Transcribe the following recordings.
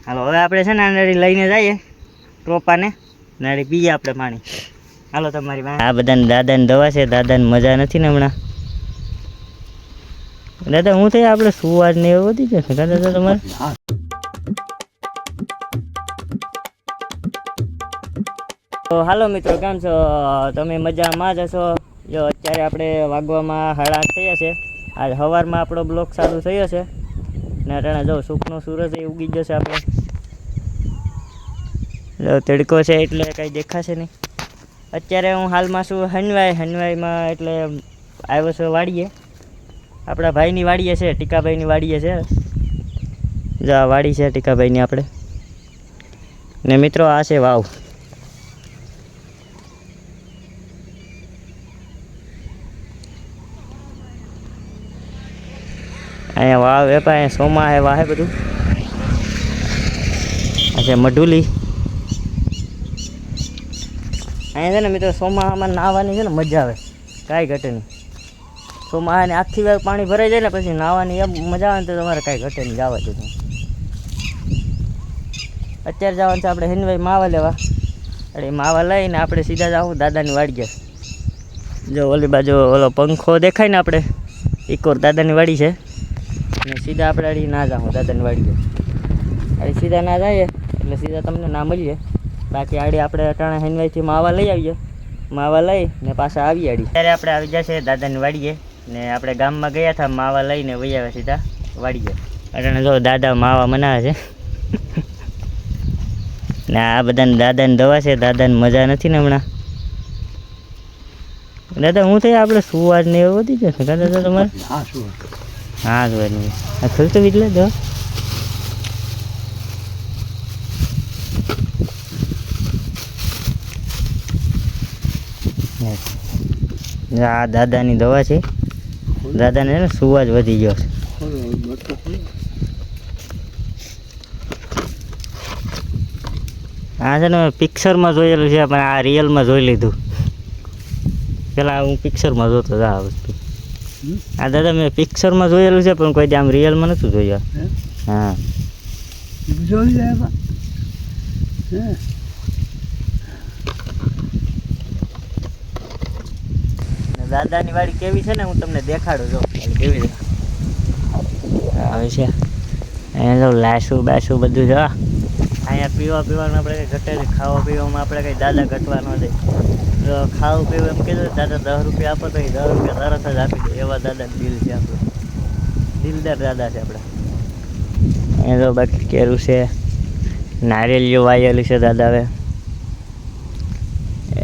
હાલો હવે આપણે છે ને નાડી લઈને જઈએ ટોપાને નાડી પીએ આપણે પાણી. હાલો તમારી આ બધાને દાદાની દવા છે, દાદાને મજા નથી ને હમણાં. દાદા હું થઈ આપણે સુવાજ ને એવું વધી જશે દાદા તમારે. તો હાલો મિત્રો, કેમ છો તમે? મજામાં જ હશો. જો અત્યારે આપણે વાગવામાં 8:30 થયા છે. આજ સવારમાં આપણો બ્લોક ચાલુ થયો છે ને અટાણે જો સુખનો સૂરજ એ ઉગી જશે. આપણે તડકો છે એટલે કંઈ દેખાશે નહીં. અત્યારે હું હાલમાં છું હનવાઈમાં, એટલે આવ્યો છું વાડીએ. આપણા ભાઈની વાડીએ છે, ટીકાભાઈની વાડીએ છે. જો આ વાડી છે ટીકાભાઈની આપણે. ને મિત્રો આ છે વાવ. અહીંયા વાવ વેપા, અહીંયા સોમા હે વાહે બધું. આ છે મઢુલી. અહીંયા છે ને મિત્રો સોમાહામાં નાહવાની છે ને મજા આવે, કાંઈ ઘટે નહીં. સોમાહાને આખી વાર પાણી ભરાઈ જાય ને પછી નાહવાની એમ મજા આવે ને તો તમારે કાંઈ ઘટે નહીં. જવા દે. અત્યારે જવાનું છે આપણે હિનભાઈ માવા લેવા. એટલે માવા લઈને આપણે સીધા જાવું દાદાની વાડીએ. જો ઓલી બાજુ ઓલો પંખો દેખાય ને આપણે ઇકોર દાદાની વાડી છે. ને સીધા આપણે અડી ના જાઉં દાદાની વાડીએ. અરે સીધા ના જઈએ એટલે સીધા તમને ના મળીએ. બાકી આડી આપણે અટાણે હિનભાઈથી માવા લઈ આવીએ. માવા લઈ ને પાછા આવીએ આડી. ત્યારે આપણે આવી જશે દાદાની વાડીએ. ને આપણે ગામમાં ગયા હતા માવા લઈને વહી આવ્યા સીધા વાડીએ. અટાણે જો દાદા માવા મનાવે છે. ને આ બધાને દાદાની દવા છે, દાદાને મજા નથી ને હમણાં. દાદા હું થઈ આપણે સુવાજ ને એવું વધી જશે દાદા તમારે. હા સુવાજ નહીં આ ખર્ચો એટલે દવા. આ દાદાની દવા છે, દાદાને છે ને સુવાજ વધી ગયો છે. આ છે ને મેં પિક્ચરમાં જોયેલું છે પણ આ રિયલમાં જોઈ લીધું. પેલા હું પિક્ચરમાં જોતો આ વસ્તુ. આ દાદા મેં પિક્ચરમાં જોયેલું છે પણ કોઈ આમ રિયલમાં નહોતું જોયું. હા દાદાની વાડી કેવી છે ને હું તમને દેખાડું. જો કેવી આવે છે અહીંયા જો લાસું બાસું બધું છે. અહીંયા પીવાનું આપણે કંઈ ઘટે નહીં, ખાવા પીવામાં આપણે કંઈ દાદા ઘટવા ન દે. જો ખાવું પીવું એમ કીધું દાદા 10 રૂપિયા આપો તો એ 10 રૂપિયા તરત જ આપી દે. એવા દાદા દિલ છે આપણું, દિલદાર દાદા છે આપણા. અહીંયા તો બાકી કેરું છે, નારિયેળીઓ વાયેલું છે દાદા. હવે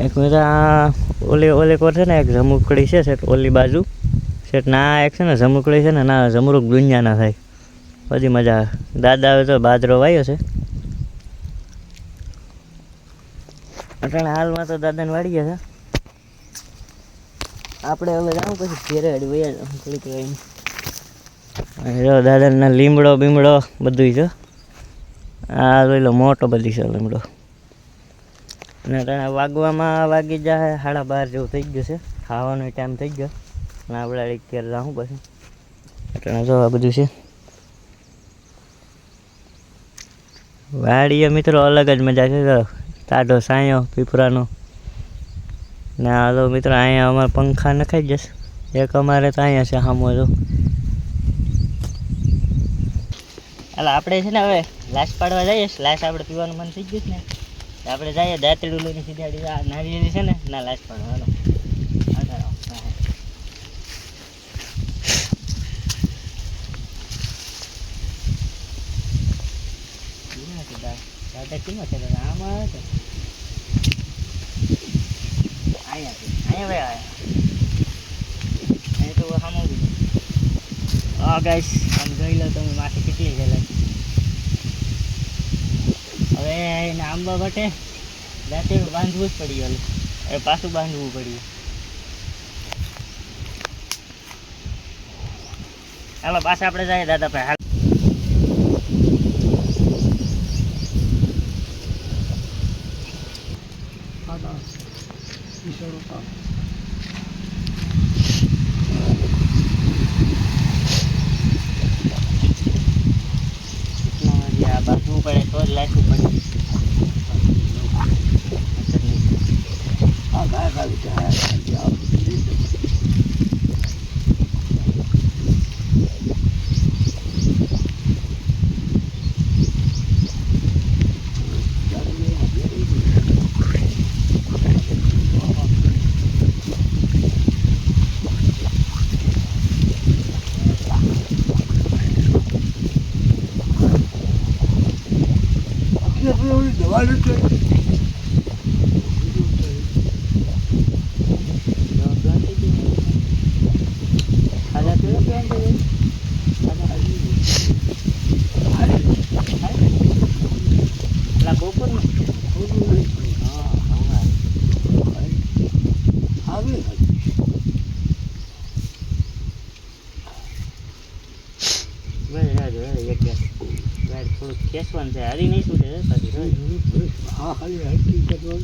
એક બધા ઓલી કોર છે ને એક જમુકડી છે સેટ ઓલી બાજુ સેટ ના એક છે ને જમુકડી છે ને ના જમરૂક દુનિયા ના થાય બધી મજા આવે. દાદા હવે તો બાજરો વાયો છે. અટાણે હાલમાં તો દાદાને વાડીએ છે. આપણે હવે જાઉં પછી ઘેરે અડી વયા થોડીક રહીને. જો દાદાના લીમડો બીમડો બધું છે. આ જોઈ લો મોટો બધી છે લીમડો. અને અટાણે વાગવામાં વાગી જાય 12:30 જેવું થઈ ગયું છે. ખાવાનો ટાઈમ થઈ ગયો અને આપણે ઘેર જાઉં પછી. અટાણે જો આ બધું છે વાડીએ મિત્રો, અલગ જ મજા છે. ટાઢો સાયો પીપરાનો. ને આ તો મિત્રો અહીંયા અમારે પંખા નખાઈ જશે. એક અમારે તો અહીંયા છે સામો જો. એટલે આપણે છે ને હવે લાશ પાડવા જઈએ. લાશ આપણે પીવાનું મન થઈ ગયું ને આપણે જઈએ દાંતેડું લઈને સીધાડી આ નારિયેળી છે ને ના લાશ પાડવા. દાદા કેમાં છે આમાં આવે છે. અહીંયા ભાઈ અહીંયા તો સામો હા ગાઈસ આમ જોઈ લો તમે માથે કેટલી છે. હવે એને આંબા બટે દાંતે બાંધવું જ પડી ગયું. એ પાછું બાંધવું પડ્યું. હાલો પાછા આપણે જઈએ દાદા ભાઈ. બાંધવું પડે તો જ લાગવું પડે. આ ગાય ખાલી ખાલી આવું દવા નથી થોડુંક ખેંચવાનું છે, હારી નહીં છૂટે પાછી. હા ખાલી હકીકત હતું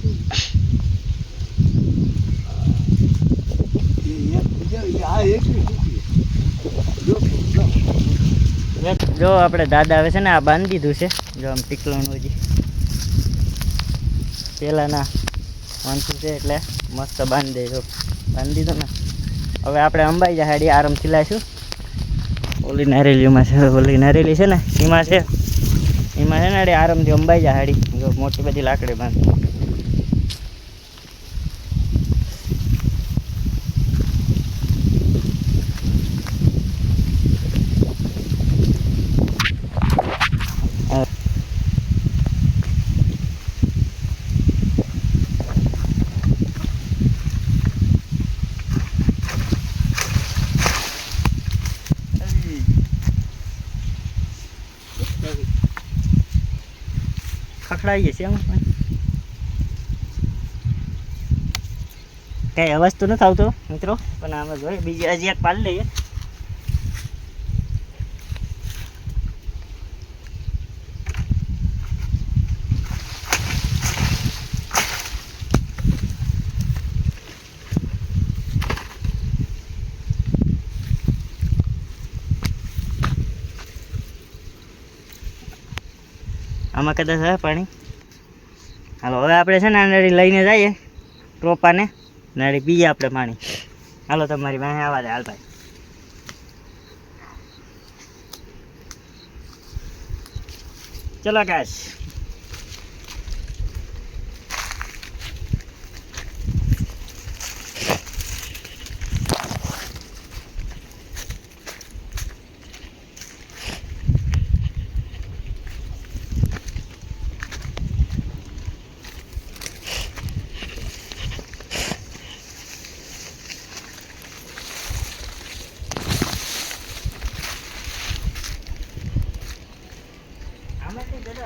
જો આપણે દાદા આવે છે ને આ બાંધી દીધું છે. જો આમ ટીકલોનું હજી પહેલાંના વાંચું છે એટલે મસ્ત બાંધી દે. જો બાંધી દીધું ને હવે આપણે અંબાઈ જાય હાડી આરામથી લાવીશું. ઓલી નારેલીમાં છે, ઓલી નારેલી છે ને એમાં છે ને હાડી આરામથી અંબાઈ જાય હાડી. જો મોટી બધી લાકડી બાંધી. ખખડાવીએ છીએ કઈ અવાજ તો નથી આવતો મિત્રો, પણ આમાં જોઈએ બીજી હજી એક પાડી લઈએ. આમાં કદાચ હવે પાણી. હાલો હવે આપણે છે ને નાળી લઈને જઈએ ટોપાને, નાળી પીએ આપણે પાણી. હાલો તમારી વાંહે આવવા દે. હાલ ભાઈ ચલો આકાશ.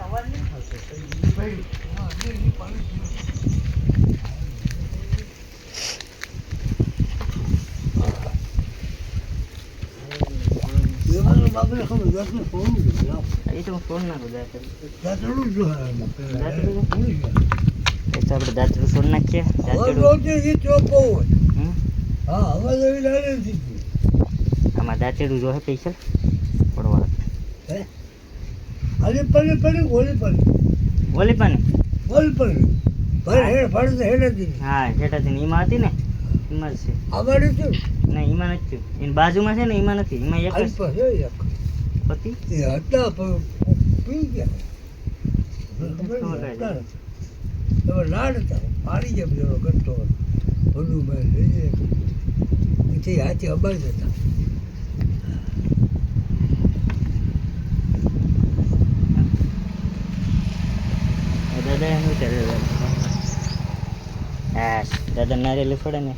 અવાજ નહીં આવતો. એ તો ફોન નાખું દાંતડું આપણે દાંતડું ફોન નાખીએ. આમાં દાંતડું જો સ્પેશિયલ પડવા અરે પડી પડી ઓલી પડી ઓલી પાણી હા હેઠાથી એમાં હતી ને એમાં છે. ના એમાં નથી, એની બાજુમાં છે ને એમાં નથી. એમાં એક જ પતિ હતા પી ગયા લાડ હતા પાણી જેમ જેવો કરતો બધું મેં લઈએ પછી હાથી અબાજ હતા. દાદા શું કરે હા દાદા નારેલી ફોડે ને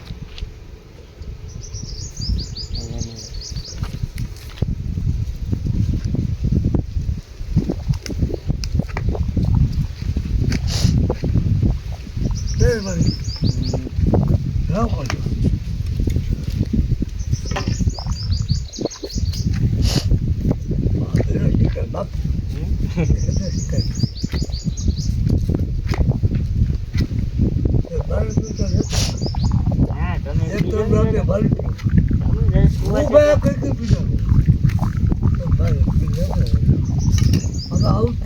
આઉટ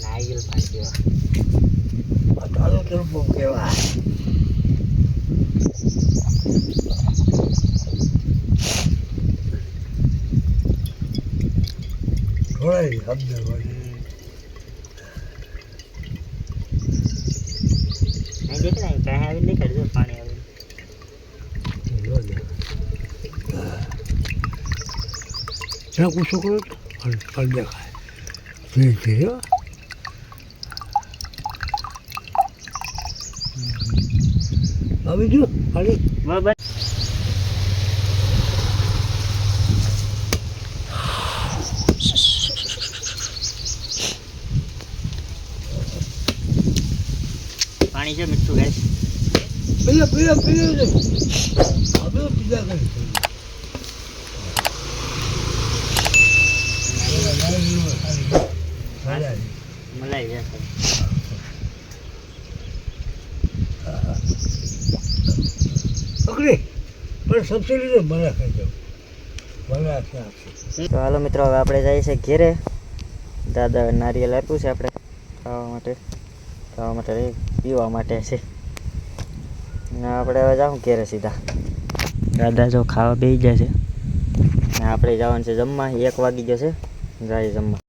નારિયેલ પાણી પીવા. તારો તરફ કેવા થોડા શબ્દ હોય અહીં દેખ ને કાંઈ આવીને દેખાડજો પાણી આવીને. ત્યાં પૂછો કરો તો ફળ દેખાય ધીરે ધીરે આવી જો ખાલી બરાબર. પાણી છે મીઠું ગાઈસ. પેલા પેલા પેલા છે હવે બીજા કરી મલાઈ જશે. પકડી પણ સબસિડી તો મને ખાઈ જાવ મને આપશે તો હાલો મિત્રો, હવે આપણે જઈએ છીએ ઘેરે. દાદા નારિયેલ આપ્યું છે આપણે ખાવા માટે નહીં, પીવા માટે છે. ને આપણે હવે જાઉં ઘેરે સીધા. દાદા જો ખાવા બેસી જાય છે ને આપણે જવાનું છે જમવા. 1 વાગી જશે, જાય જમવા.